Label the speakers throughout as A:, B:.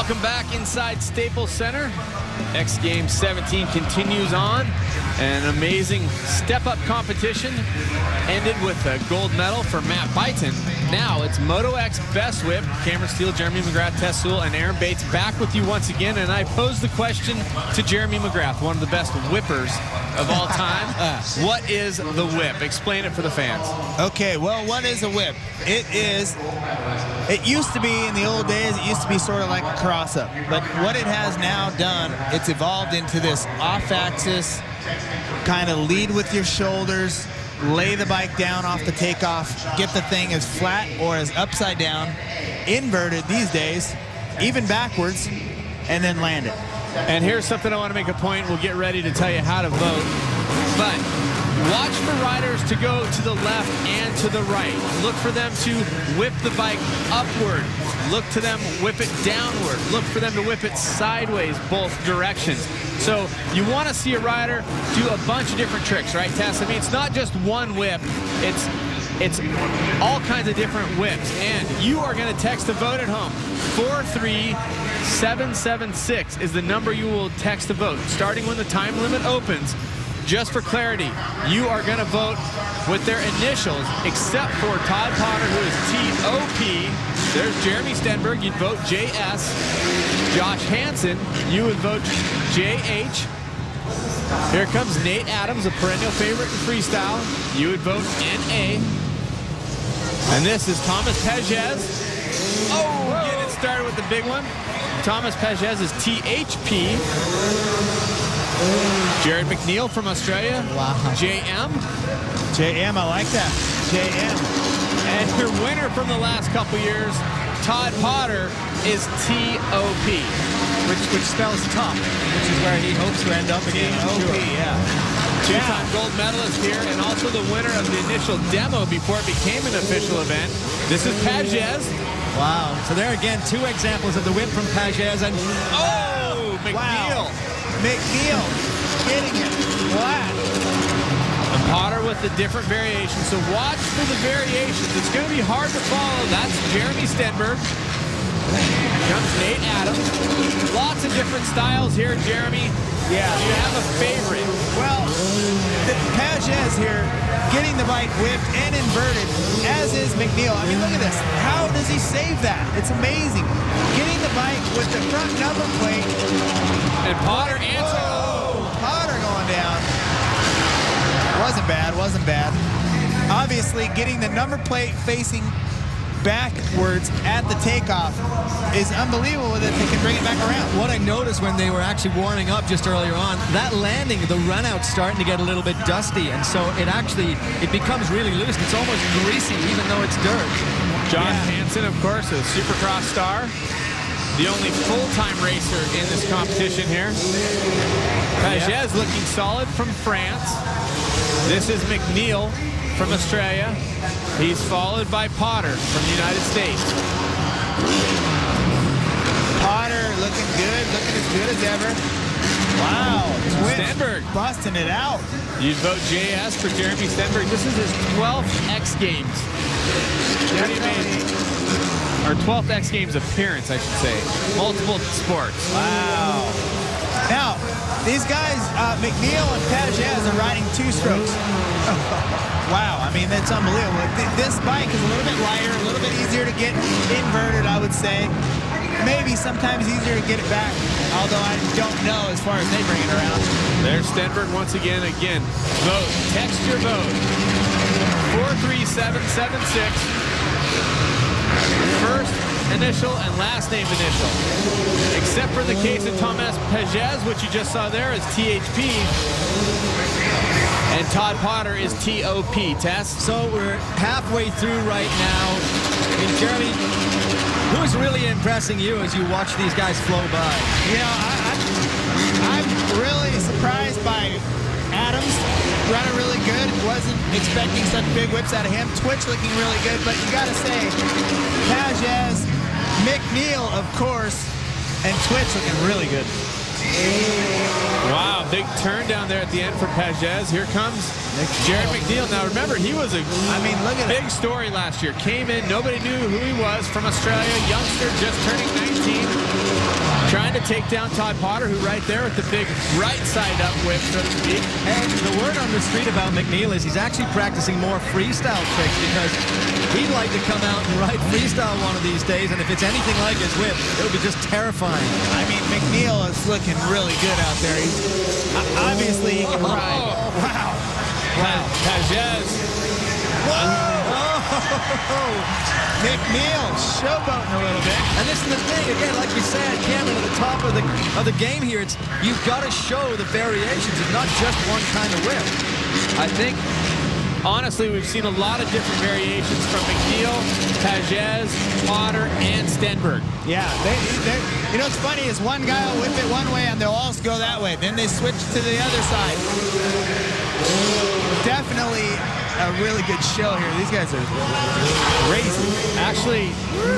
A: Welcome back inside Staples Center. X Games 17 continues on. An amazing step-up competition ended with a gold medal for Matt Byton. Now it's MotoX Best Whip. Cameron Steele, Jeremy McGrath, Tess Sewell, and Aaron Bates back with you once again. And I pose the question to Jeremy McGrath, one of the best whippers of all time. What is the whip? Explain it for the fans.
B: Okay, well, what is a whip? It used to be, in the old days, it used to be sort of like a cross-up. But what it has now done, it's evolved into this off-axis, kind of lead with your shoulders, lay the bike down off the takeoff, get the thing as flat or as upside down, inverted these days, even backwards, and then land it.
A: And here's something I want to make a point. We'll get ready to tell you how to vote. But watch for riders to go to the left and to the right. Look for them to whip the bike upward. Look to them whip it downward. Look for them to whip it sideways, both directions. So you want to see a rider do a bunch of different tricks, right, Tess? I mean, it's not just one whip. It's all kinds of different whips. And you are going to text a vote at home. 43776 is the number you will text a vote, starting when the time limit opens. Just for clarity, you are going to vote with their initials, except for Todd Potter, who is T-O-P. There's Jeremy Stenberg, you'd vote J-S. Josh Hansen, you would vote J-H. Here comes Nate Adams, a perennial favorite in freestyle. You would vote N-A. And this is Thomas Pages. Oh, getting it started with the big one. Thomas Pages is T-H-P. Jared McNeil from Australia.
B: Wow.
A: JM.
B: JM, I like that. JM.
A: And your winner from the last couple years, Todd Potter, is T-O-P.
C: Which spells top, which is where he hopes to end up again.
B: T-O-P, yeah.
A: Two-time gold medalist here, and also the winner of the initial demo before it became an official event. This is Pages.
C: Wow. So there again, two examples of the whip from Pages. And
A: oh, McNeil.
B: Wow. McNeil getting it flat.
A: And Potter with the different variations. So watch for the variations. It's going to be hard to follow. That's Jeremy Stenberg. Here comes Nate Adams. Lots of different styles here, Jeremy.
B: Yeah.
A: Do you have a favorite?
B: Well, Pages here getting the bike whipped and inverted, as is McNeil. I mean, look at this. How does he save that? It's amazing. Getting the bike with the front number plate.
A: And Potter answering.
B: Oh, Potter going down. Wasn't bad, wasn't bad. Obviously, getting the number plate facing backwards at the takeoff is unbelievable that they can bring it back around.
C: what I noticed when they were actually warming up just earlier on, that landing, the run out's starting to get a little bit dusty, and so it becomes really loose. It's almost greasy, even though it's dirt.
A: Josh Hansen, of course, a Supercross star. The only full-time racer in this competition here. Pages looking solid from France. This is McNeil from Australia. He's followed by Potter from the United States.
B: Potter looking good, looking as good as ever. Wow.
A: Stenberg
B: busting it out.
A: You'd vote JS for Jeremy Stenberg. This is his 12th X Games. Pretty amazing. Or 12th X Games appearance, I should say. Multiple sports.
B: Wow. Now, these guys, McNeil and Pages, are riding two strokes. Wow, I mean, that's unbelievable. This bike is a little bit lighter, a little bit easier to get inverted, I would say. Maybe sometimes easier to get it back, although I don't know as far as they bring it around.
A: There's Stenberg once again. Vote. Text your vote. 43776. First initial and last name initial. Except for the case of Thomas Pages, which you just saw there, is THP. And Todd Potter is TOP. Tess?
C: So we're halfway through right now. And Jeremy, who's really impressing you as you watch these guys flow by?
B: You know, I'm really surprised by Adams running really good. Wasn't expecting such big whips out of him. Twitch looking really good, but you got to say, Pages, McNeil, of course, and Twitch looking really good.
A: Wow, big turn down there at the end for Pages. Here comes Jared McNeil. Now remember, he was a
B: look at
A: big story last year. Came in, nobody knew who he was, from Australia, youngster just turning 19. Trying to take down Todd Potter, who right there with the big right side up whip, so to speak.
C: And the word on the street about McNeil is he's actually practicing more freestyle tricks because he'd like to come out and ride freestyle one of these days, and if it's anything like his whip, it'll be just terrifying.
B: I mean, McNeil is looking really good out there. He's obviously he can ride. Wow.
A: Wow. Pages.
B: McNeil showboating a little bit.
C: And this is the thing, again, like you said, Cameron, at the top of the game here, it's you've got to show the variations. It's not just one kind of whip.
A: I think, honestly, we've seen a lot of different variations from McNeil, Pages, Potter, and Stenberg.
B: Yeah, you know what's funny is one guy will whip it one way and they'll all go that way. Then they switch to the other side. Definitely a really good show here. These guys are crazy.
A: Actually,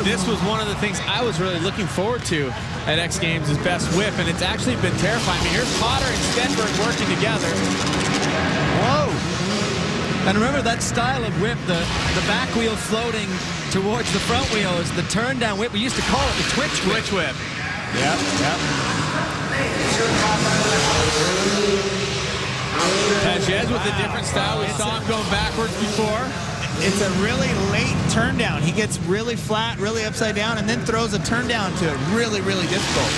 A: this was one of the things I was really looking forward to at X Games, his best whip, and it's actually been terrifying. I mean, here's Potter and Stenberg working together.
C: Whoa! And remember that style of whip, the back wheel floating towards the front wheel is the turn down whip. We used to call it the twitch whip.
A: Twitch whip.
B: Yep.
A: Pages with a different style. We saw him going backwards before.
B: It's a really late turn down. He gets really flat, really upside down, and then throws a turn down to it. Really, really difficult.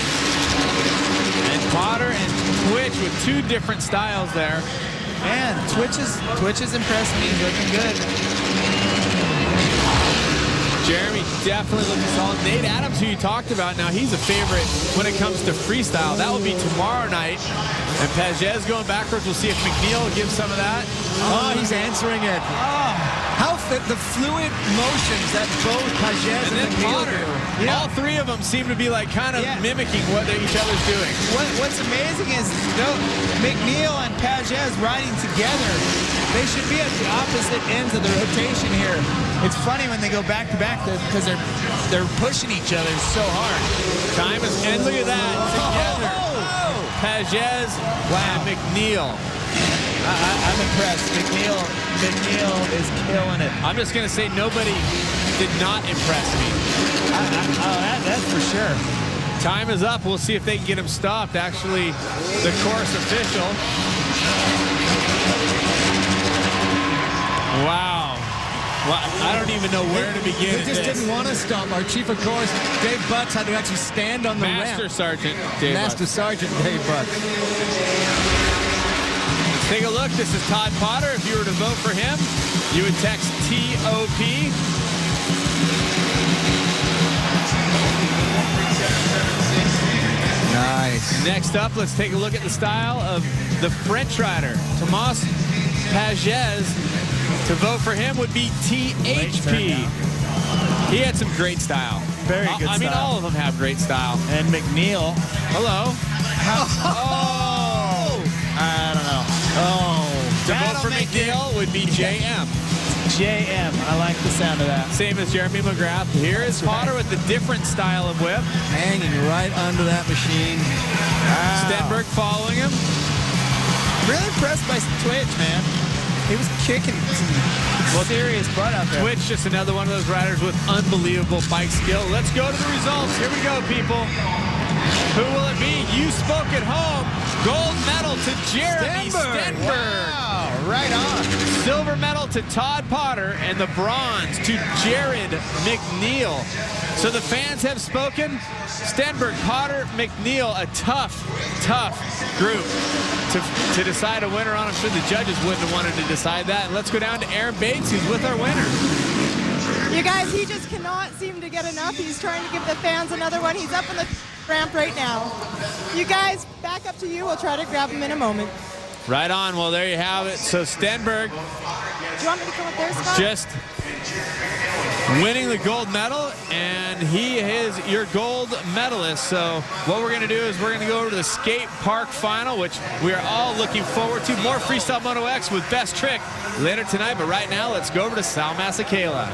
A: And Potter and Twitch with two different styles there.
B: Man, Twitch is impressed me. He's looking good.
A: Jeremy definitely looking solid. Nate Adams, who you talked about, now he's a favorite when it comes to freestyle. That will be tomorrow night. And Pages going backwards. We'll see if McNeil gives some of that.
C: Oh, he's answering it. Oh, how the fluid motions that both Pages and McNeil
A: Potter.
C: do.
A: All three of them seem to be like kind of mimicking what each other's doing.
B: What's amazing is though McNeil and Pages riding together, they should be at the opposite ends of the rotation here. It's funny when they go back to back because they're pushing each other so hard.
A: Time is, and look at that together. Pages and McNeil.
B: I'm impressed. McNeil is killing it.
A: I'm just going to say nobody did not impress me.
B: That's for sure.
A: Time is up. We'll see if they can get him stopped. Actually, the course official. Wow. Well, I don't even know where to begin.
C: They just didn't want to stop. Our chief of course, Dave Butts, had to actually stand on the
A: Master
C: ramp.
A: Sergeant Dave
C: Master
A: Butts.
C: Sergeant Dave Butts.
A: Take a look. This is Todd Potter. If you were to vote for him, you would text TOP.
C: Nice.
A: Next up, let's take a look at the style of the French rider, Thomas Pages. To vote for him would be THP. He had some great style.
B: Very good
A: I mean,
B: style.
A: all of them have great style.
B: And McNeil.
A: Hello.
B: I don't know. Oh.
A: To vote for McNeil would be JM.
B: JM. I like the sound of that.
A: Same as Jeremy McGrath. Here is Potter with a different style of whip.
C: Hanging right under that machine.
B: Wow.
A: Stenberg following him.
B: Really impressed by Twitch, man. He was kicking some serious butt out there.
A: Twitch, just another one of those riders with unbelievable bike skill. Let's go to the results. Here we go, people. Who will it be? You spoke at home. Gold medal to Jeremy Stenberg.
B: Wow, right on.
A: Silver medal to Todd Potter, and the bronze to Jared McNeil. So the fans have spoken. Stenberg, Potter, McNeil, a tough group to decide a winner on. I'm sure the judges wouldn't have wanted to decide that. And let's go down to Aaron Bates, who's with our winner.
D: You guys, he just cannot seem to get enough. He's trying to give the fans another one. He's up on the ramp right now. You guys, back up to you. We'll try to grab him in a moment.
A: Right on. Well, there you have it. So Stenberg
D: Do you want me to come up there, Scott?
A: just winning the gold medal, and he is your gold medalist. So what we're going to do is we're going to go over to the skate park final, which we are all looking forward to. More Freestyle MotoX with Best Trick later tonight, but right now let's go over to Sal Masekela.